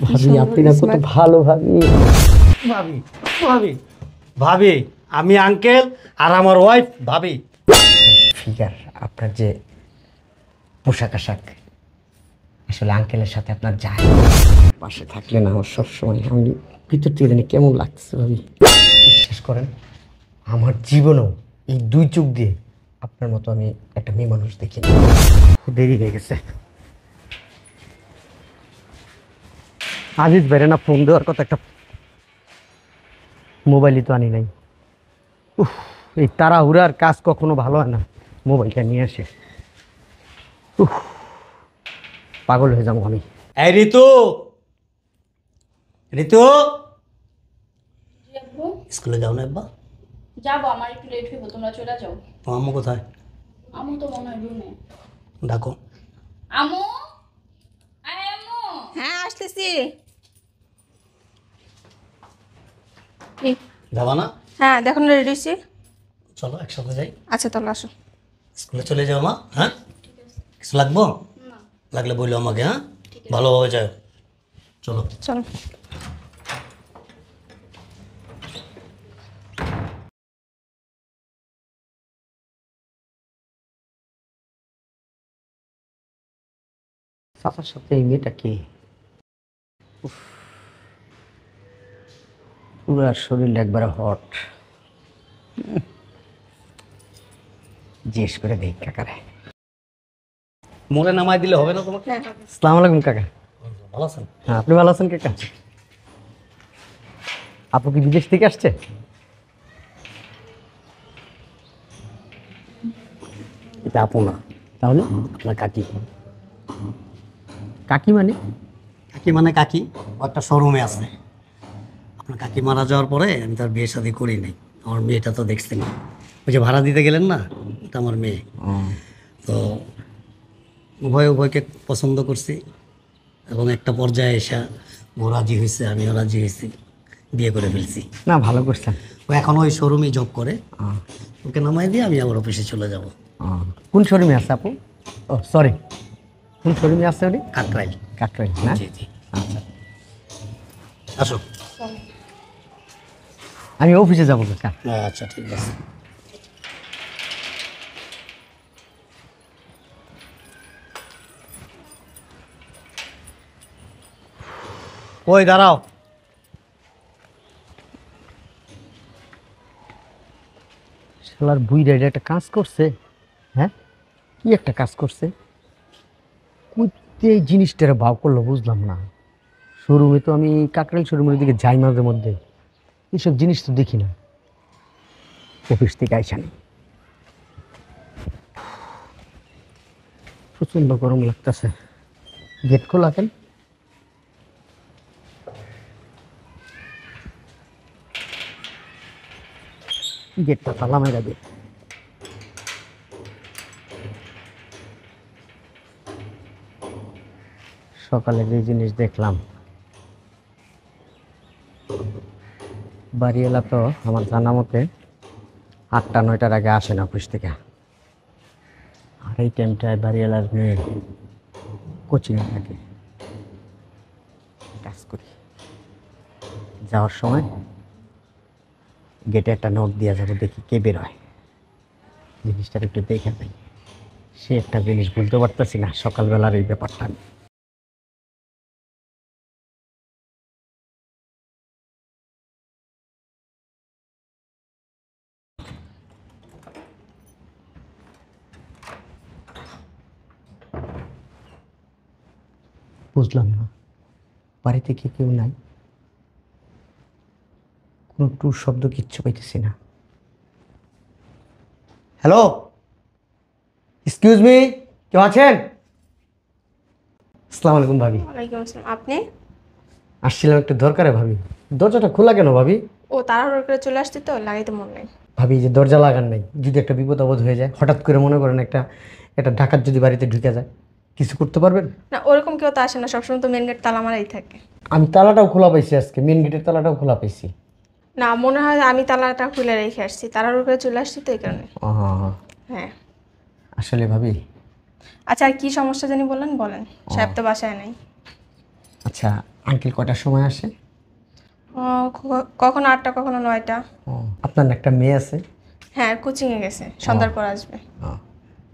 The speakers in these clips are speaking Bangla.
ভাবি আপনি না কত ভালো ভাবি। ভাবি ভাবি ভাবি আমি আঙ্কেল আর আমার ওয়াইফ ভাবি। ফিগার আপনার যে পোশাক আশাক আসলে আঙ্কেলের সাথে আপনার যায়। পাশে থাকলে না আমার সবসময় আমি ভিতর থেকে জানি কেমন লাগছে ভাবি। বিশ্বাস করেন আমার জীবনেও এই দুই চোখ দিয়ে আপনার মতো আমি একটা মেয়ে মানুষ দেখি। দেরি হয়ে গেছে। আজিজ বেরে না ফোন দেওয়ার কথা, একটা মোবাইলই তো আনি নাই। এই তাড়াহুড়ার কাজ কখনো ভালো হয় না। মোবাইলটা নিয়ে আসে পাগল হয়ে যাবো আমি। এই ঋতু, ঋতু স্কুলে যাও না? আব্বা যাবো, আমার একটু লেট হইব, তোমরা চলে যাও। তো আম্মু কোথায়? আমু তো মনে হয় রুমে। ডাকো। আমু, আয় আমু। হ্যাঁ আসতেছি। যাবা না? হ্যাঁ দেখুন রেডি হয়েছি। চলো একসাথে যাই। আচ্ছা তাহলে আসো। স্কুলে চলে যাও মা। হ্যাঁ কিছু লাগবো? লাগলে বললো আমাকে। হ্যাঁ ভালোভাবে যাও। চলো চলো। চাচার সাথে এই মেয়েটা কে? পুরো শরীরটা একবারে হট। জিজ্ঞেস করে দেখ কাকারে। মনে নামাই দিলে হবে না তোমাকে? আসসালামু আলাইকুম কাকা। ভালো আছেন? হ্যাঁ আপনি ভালো আছেন কাকা? আপু কি বিদেশ থেকে আসছে? এটা আপু না। তাহলে আপনার কাকি। কাকি মানে? কাকি মানে কাকি একটা শোরুমে আছে। আপনার কাকি মারা যাওয়ার পরে আমি তার বিয়ে শাদী করি নাই। আমার মেয়েটা তো দেখছেন, ওই যে ভাড়া দিতে গেলেন না, এটা আমার মেয়ে। তো উভয়কে পছন্দ করছি এবং একটা পর্যায়ে এসে ও রাজি হয়েছে, আমিও রাজি হয়েছি, বিয়ে করে ফেলছি। না ভালো করছেন। ও এখন ওই শোরুমেই জব করে। ওকে নামাই দিয়ে আমি আবার অফিসে চলে যাব। কোন শোরুমে আছে আপু? ও সরি, কোন শোরুমে আছে উনি? কাকরাইল। কাকরাইল না? জি জি। আচ্ছা আসো। আমি অফিসে যাবো কাকা। আচ্ছা ঠিক আছে। ওই দাঁড়াও। শালার বুইড়া এটা একটা কাজ করছে। হ্যাঁ কি একটা কাজ করছে? কইতে এই জিনিসটার ভাব করলো বুঝলাম না। শোরুমে তো আমি কাকরাইল শোরুমের দিকে যাই মাঝে মধ্যে, এইসব জিনিস তো দেখি না। অফিস থেকে আইসা নেই, প্রচন্ড গরম লাগতেছে। গেট খোলা কেন? গেটটা তালা মেরা দে। সকালে যে জিনিস দেখলাম, বাড়িওয়ালা তো আমার জানা মতে 8টা-9টার আগে আসে না অফিস থেকে। আর এই টাইমটায় বাড়িওয়ালার মেয়ে কোচিংয়ে থাকে। কাজ করি, যাওয়ার সময় গেটে একটা নোট দেওয়া যাবে, দেখি কে বের হয়। জিনিসটার একটু দেখে যাই। সে একটা জিনিস বুঝতে পারতেছি না সকালবেলার এই ব্যাপারটা। বুঝলাম না, বাড়িতে কি কেউ নাই? কোনো টুর শব্দ কিচ্ছু পাইতেছি না। হ্যালো, এক্সকিউজ মি, কেউ আছেন? আসসালামু আলাইকুম ভাবি। ওয়ালাইকুম আসসালাম। আপনি? আসছিলাম একটু দরকারে ভাবি। দরজাটা খোলা কেন ভাবি? ও তাড়াহুড়ো করে চলে আসছে তো, লাগাইতে মন নেই। ভাবি যে দরজা লাগান নাই, যদি একটা বিপদ আপদ হয়ে যায়, হঠাৎ করে মনে করেন একটা একটা ডাকাত যদি বাড়িতে ঢুকে যায়, কিছু করতে পারবেন? না ওরকম কেউ তো আসে না, সবসময় তো মেন গেট তালা মারাই থাকে। আমি তালাটাও খোলা পাইছি আজকে, মেন গেটের তালাটাও খোলা পাইছি। না মনে হয় আমি তালাটা খুলে রেখে আসছি, তাড়াহুড়ো করে চলে আসছি তো এই কারণে। হ্যাঁ আসলে ভাবি, আচ্ছা আর কি সমস্যা জানি বলেন, বলেন। সাহেব তো বাসায় নাই। আচ্ছা আঙ্কেল কটার সময় আসে? কখনো 8টা কখনো 9টা। ও আপনার না একটা মেয়ে আছে? হ্যাঁ, কোচিংয়ে গেছে, সন্ধ্যার পর আসবে। ও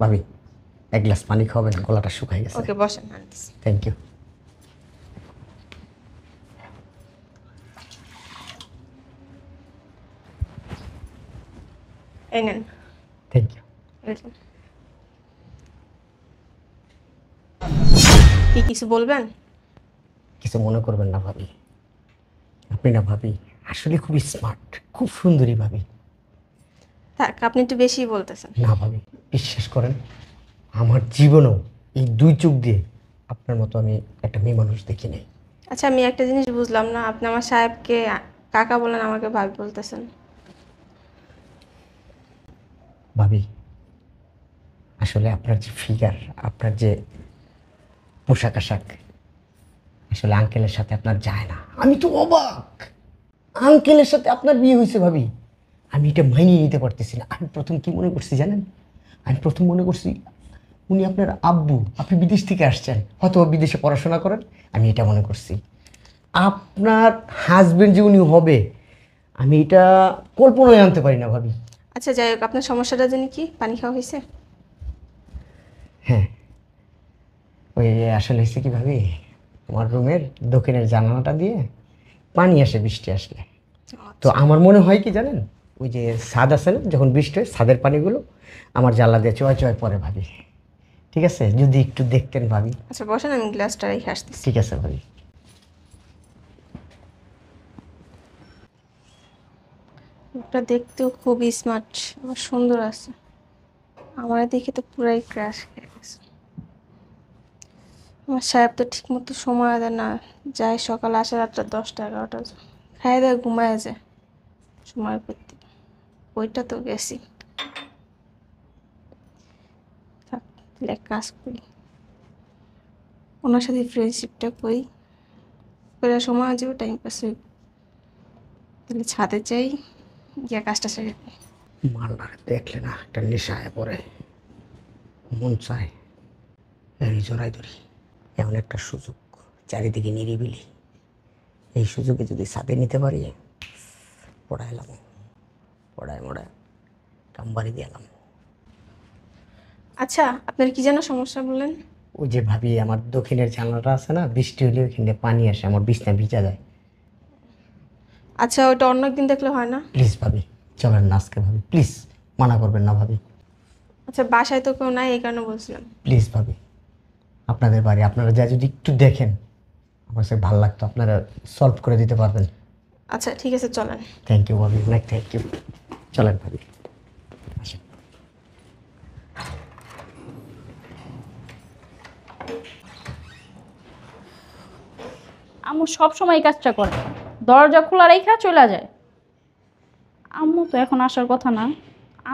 ভাবি এক গ্লাস পানি খাবেন, গলাটা শুকাই গেছে। ওকে, বসেন আনতেছি। Thank you. এই নেন। Thank you. কি কিছু বলবেন? কিছু মনে করবেন না ভাবি, আপনি না ভাবি আসলে খুব স্মার্ট, খুব সুন্দরী ভাবি। থাক, আপনি একটু বেশি বলতেছেন। না ভাবি বিশ্বাস করেন, আমার জীবনেও এই 2 চোখ দিয়ে আপনার মতো আমি একটা মেয়ে মানুষ দেখি নাই। আচ্ছা, আমি একটা জিনিস বুঝলাম না, আপনি আমার সাহেবকে কাকা বলেন, আমাকে ভাবি বলতেছেন। ভাবি আসলে আপনার যে ফিগার, আপনার যে পোশাক আশাক, আসলে আঙ্কেলের সাথে আপনার যায় না। আমি তো অবাক, আঙ্কেলের সাথে আপনার বিয়ে হয়েছে ভাবি। আমি এটা মানিয়ে নিতে পারতেছি না। আমি প্রথম কি মনে করছি জানেন? আমি প্রথম মনে করছি উনি আপনার আব্বু, আপনি বিদেশ থেকে আসছেন, হয়তো বিদেশে পড়াশোনা করেন, আমি এটা মনে করছি। আপনার হাজবেন্ড যে উনি হবে, আমি এটা কল্পনায় আনতে পারি না ভাবি। আচ্ছা যাই হোক, আপনার সমস্যাটা জানি কি? পানি খাওয়া হয়েছে? হ্যাঁ, ওই আসলে হয়েছে কি ভাবি, আমার রুমের দক্ষিণের জানালাটা দিয়ে পানি আসে বৃষ্টি আসলে। তো আমার মনে হয় কি জানেন, ওই যে ছাদ আছে না, যখন বৃষ্টি হয় ছাদের পানিগুলো আমার জানলা দিয়ে চয় চয় পড়ে ভাবি। ঠিক আছে, যদি একটু দেখতেন ভাবি। আচ্ছা বসেন, আমি গ্লাসটা রেখে আসতেছি। ঠিক আছে ভাবি। ওটা দেখতেও খুবই স্মার্ট, আমার সুন্দর আছে। আমার দেখে তো পুরাই ক্র্যাশ খেয়ে গেছে। আমার সাহেব তো ঠিক মতো সময় দেয় না, যায় সকাল আসে রাতটা 10টা 11টা, খাই দেয় ঘুমায় যায় সময় করতে। ওইটা তো গেছি, থাক তাহলে এক কাজ করি, ওনার সাথে ফ্রেন্ডশিপটা করি, করে সময় যাবে, টাইম পাস হইব। তাহলে ছাদে যাই, গিয়ে কাজটা সেরে নিই। মালটা দেখলে না একটা নেশায় পড়ে, মন চায় এই জড়াই ধরি। এমন একটা সুযোগ, চারিদিকে নিরিবিলি, এই সুযোগে যদি ছাদে নিতে পারি, পড়াইলাম, পড়ায় মড়ায় কামবাড়ি দিলাম। আচ্ছা, আপনার কি যেন সমস্যা বললেন? ওই যে ভাবি, আমার দক্ষিণের জানলাটা আছে না, বৃষ্টি হলে ওইখানে পানি আসে, আমার বিছনা ভিজা যায়। আচ্ছা, ওইটা অন্য একদিন দেখলে হয় না? প্লিজ ভাবি চলেন না আজকে ভাবি, প্লিজ মানা করবেন না ভাবি। আচ্ছা, বাসায় তো কেউ নাই, এই কারণে বলছিলাম। প্লিজ ভাবি, আপনাদের বাড়ি আপনারা যা যদি একটু দেখেন, আমার কাছে ভালো লাগতো, আপনারা সলভ করে দিতে পারবেন। আচ্ছা ঠিক আছে, চলেন। থ্যাংক ইউ ভাবি, অনেক থ্যাংক ইউ। চলেন ভাবি, আসেন। আম্মু সব সময় এই কাজটা করে, দরজা খোলা রেখা চলে যায়। আম্মু তো এখন আসার কথা না,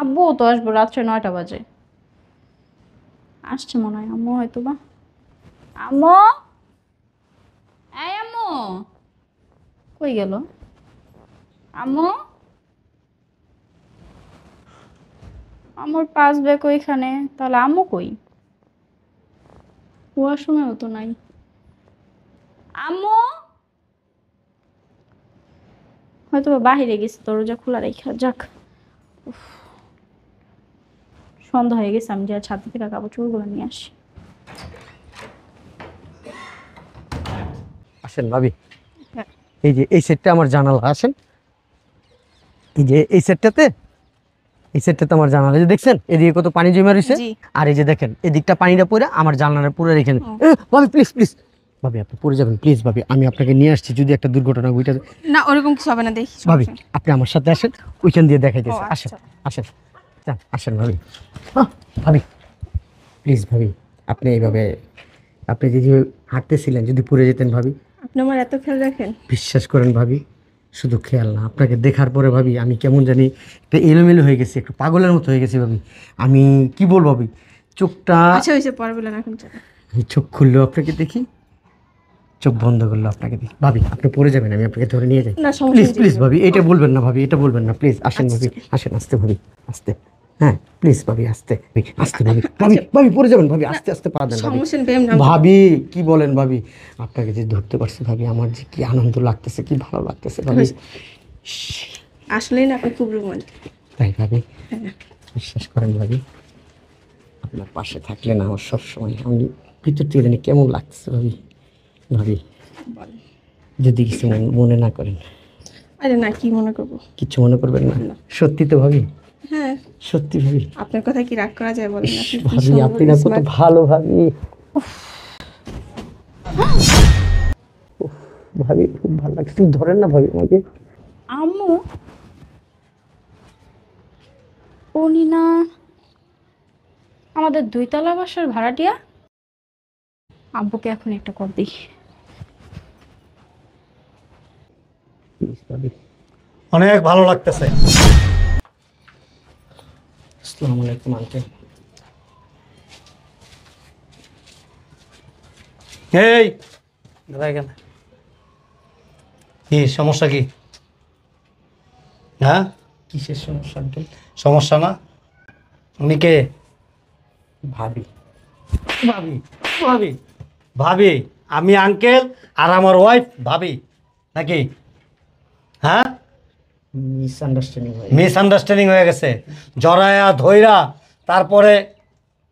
আব্বুও তো আসবো রাত্রে 9টা বাজে। আসছে মনে হয় আম্মু, হয়তো বা। আম্মু, এই আম্মু কই গেল? আম্মু, আমার পাস ব্যাগ ওইখানে, তাহলে আম্মু কই? ওয়াশরুমেও তো নাই। আম্মু হয়তো বা বাহিরে গেছে, দরজা খোলা রেখা। যাক, উফ, সন্ধ্যা হয়ে গেছে, আমি যা ছাদ থেকে কাপড় চোপড়গুলো নিয়ে আসি। আসেন ভাবি, হ্যাঁ। এই যে এই সেটটা আমার জানালা, আসেন। এই যে এই সেটটাতে, এই সেটটাতে আমার জানালা, এই যে দেখছেন এদিকে কত পানি জমে রয়েছে, জি। আর এই যে দেখেন এদিকটা পানিটা পড়ে আমার জানালার পুরো রেখে। ভাবি প্লিজ প্লিজ ভাবি, আপনি পড়ে যাবেন প্লিজ ভাবি, আমি আপনাকে নিয়ে আসছি, যদি একটা দুর্ঘটনা ঘটে যায়। না, ওরকম কিছু হবে না, দেখি। ভাবি আপনি আমার সাথে আসেন, ওইখান দিয়ে দেখাইতেছে। ও, আসেন আচ্ছা। আসেন, যান, আসেন ভাবি। ভাবি প্লিজ ভাবি, আপনি এইভাবে, আপনি যদি হাঁটতেছিলেন, যদি পড়ে যেতেন ভাবি। আপনি আমার এত খেয়াল রাখেন? বিশ্বাস করেন ভাবি, শুধু খেয়াল না, আপনাকে দেখার পরে ভাবি আমি কেমন জানি একটা এলোমেলো হয়ে গেছি, একটু পাগলের মতো হয়ে গেছি ভাবি। আমি কি বলবো ভাবি, চোখটা, আচ্ছা হয়েছে, পরে বলেন, এখন চলেন। আমি চোখ খুললেও আপনাকে দেখি, চোখ বন্ধ করলেও আপনাকে দেখি। ভাবি আপনি পড়ে যাবেন, আমি আপনাকে ধরে নিয়ে যাই। না, সমস্যা প্লিজ নেই, প্লিজ যেতে ভাবি, এটা বলবেন না ভাবি, এটা বলবেন না প্লিজ। আসেন আচ্ছা, ভাবি, আসেন, আসতে ভাবি, আসতে। হ্যাঁ প্লিজ ভাবি, আস্তে আস্তে ভাবি, ভাবি ভাবি পড়ে যাবেন ভাবি, আস্তে আস্তে পা দেন ভাবি। সমস্যা নেই ভাই, ভাবি কি বলেন ভাবি, আপনাকে যে ধরতে পারছি ভাবি, আমার যে কি আনন্দ লাগতেছে, কি ভালো লাগতেছে ভাবি। আসলেই না আপনি খুব রোমান্টিক। তাই ভাবি, বিশ্বাস করেন ভাবি, আপনার পাশে থাকলে না আমার সবসময় আমি ভিতর থেকে জানি কেমন লাগতেছে ভাবি। ভাবি যদি কিছু মনে না করেন। আরে না, কি মনে করবো? কিছু মনে করবেন না? সত্যি তো ভাবি? হ্যাঁ সত্যি ভাবি? আপনার কথা কি রাগ করা যায় বলেন? আপনি কি ভাবি সুন্দর, আপনি না কত smart। ভালো ভাবি। উফ, ভাবি খুব ভালো লাগছে, তুমি ধরেন না ভাবি আমাকে। আম্মু উনি না আমাদের 2 তলা বাসার ভাড়াটিয়া? আব্বুকে এখন একটা কল দিই। প্লিজ ভাবি। অনেক ভালো লাগতেছে। আসসালামু আলাইকুম আঙ্কেল। এই দাদা এখানে কি সমস্যা? কি হ্যাঁ কিসের সমস্যা আঙ্কেল? সমস্যা না? উনি কে? ভাবি। ভাবি ভাবি ভাবি আমি আঙ্কেল আর আমার ওয়াইফ ভাবি নাকি? হ্যাঁ মিসআন্ডারস্ট্যান্ডিং হয়। মিসআন্ডারস্ট্যান্ডিং হয়ে গেছে। জরায়া ধইরা তারপরে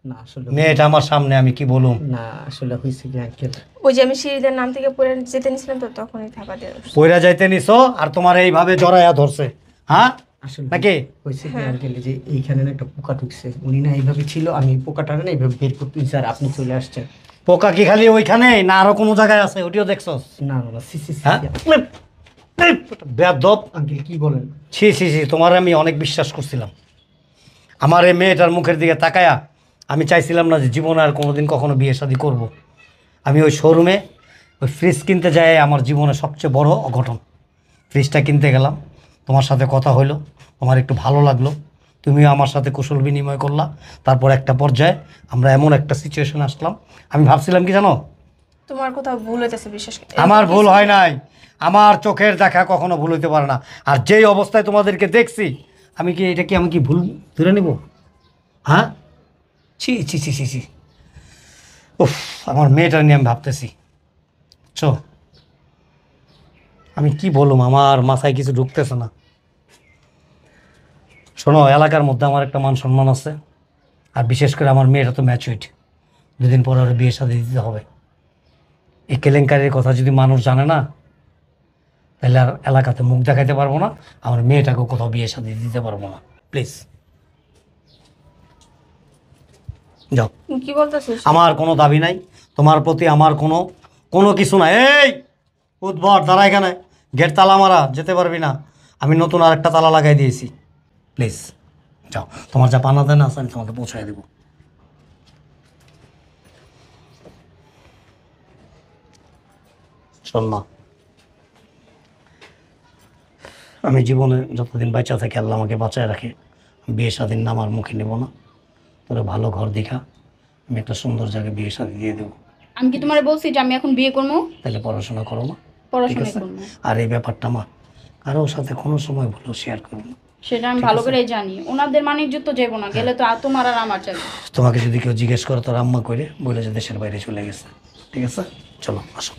না আসলে মেয়েটা আমার সামনে, আমি কি বলুম? না আসলে হয়েছে কি আঙ্কেল, ওই যে আমি সিঁড়িদের নাম থেকে পড়ে যেতে নিছিলাম তো তখনই থাপা দিয়ে উঠছে। পইরা যাইতে নিছো আর তোমার এইভাবে জরায়া ধরছে, হ্যাঁ আসলে নাকি? হয়েছে কি আঙ্কেল, যে এইখানে না একটা পোকা ঢুকছে, উনি না এইভাবে ছিল, আমি পোকাটা না এইভাবে বের করতে স্যার, আপনি চলে আসছেন। পোকা কি খালি ওইখানে না আরো কোনো জায়গায় আছে? ওটিও দেখছস? না না সি সি হ্যাঁ বেয়াদব। আঙ্কেল কি বলেন? ছি ছি ছি, তোমার আমি অনেক বিশ্বাস করছিলাম। আমার এই মেয়েটার মুখের দিকে তাকায়া আমি চাইছিলাম না যে জীবনে আর কোনোদিন কখনো বিয়ে শাদী করবো। আমি ওই শোরুমে ওই ফ্রিজ কিনতে যাই, আমার জীবনে সবচেয়ে বড় অঘটন। ফ্রিজটা কিনতে গেলাম, তোমার সাথে কথা হইলো, আমার একটু ভালো লাগলো, তুমিও আমার সাথে কুশল বিনিময় করলা। তারপর একটা পর্যায়ে আমরা এমন একটা সিচুয়েশন আসলাম, আমি ভাবছিলাম কি জানো, তোমার কোথাও ভুল হইতেছে, বিশ্বাস করি। আমার ভুল হয় নাই, আমার চোখের দেখা কখনো ভুল হইতে পারে না। আর যেই অবস্থায় তোমাদেরকে দেখছি, আমি কি ভুল ধরে নেব? হ্যাঁ ছি ছি ছি ছি ছি। উফ, আমার মেয়েটা নিয়ে আমি ভাবতেছি। চো আমি কি বলুম, আমার মাথায় কিছু ঢুকতেছে না। শোনো, এলাকার মধ্যে আমার একটা মান সম্মান আছে, আর বিশেষ করে আমার মেয়েটা তো ম্যাচুইড, 2 দিন পরে ওর বিয়ে শাদী দিতে হবে। এই কেলেঙ্কারির কথা যদি মানুষ জানে না, তাহলে আর এলাকাতে মুখ দেখাইতে পারবো না, আমার মেয়েটাকেও কোথাও বিয়ে শাদী দিতে পারবো না। প্লিজ যাও। তুমি কি বলতেছিস? আমার কোনো দাবি নাই তোমার প্রতি, আমার কোনো কিছু নাই। এই উদ্ভট, দাঁড়া এখানে, গেট তালা মারা, যেতে পারবি না। আমি নতুন আর একটা তালা লাগাই দিয়েছি। প্লিজ যাও, তোমার যা পানা দেন আছে আমি তোমাকে পৌঁছায় দেবো। শোন মা, আমি জীবনে যতদিন বাঁচা থাকি, আল্লাহ আমাকে বাঁচায় রাখে, বিয়ে শাদীর নাম আর মুখে নেব না। তোরা ভালো ঘর দেখা আমি একটা সুন্দর জায়গায় বিয়ে শাদী দিয়ে দেবো। আমি কি তোমারে বলছি যে আমি এখন বিয়ে করবো? তাহলে পড়াশোনা করো মা, ঠিক পড়াশোনা আছে? করবো। আর এই ব্যাপারটা মা কারোর সাথে কোনো সময় ভুলেও শেয়ার করবো না। সেটা আমি ভালো করেই জানি। ওনাদের মানিজ্য তো যাবো না, গেলে তো তোমার আর আমার যাবে। তোমাকে যদি কেউ জিজ্ঞেস করে তোর আম্মা করে বলে যে দেশের বাইরে চলে গেছে, ঠিক আছে? চলো আসো।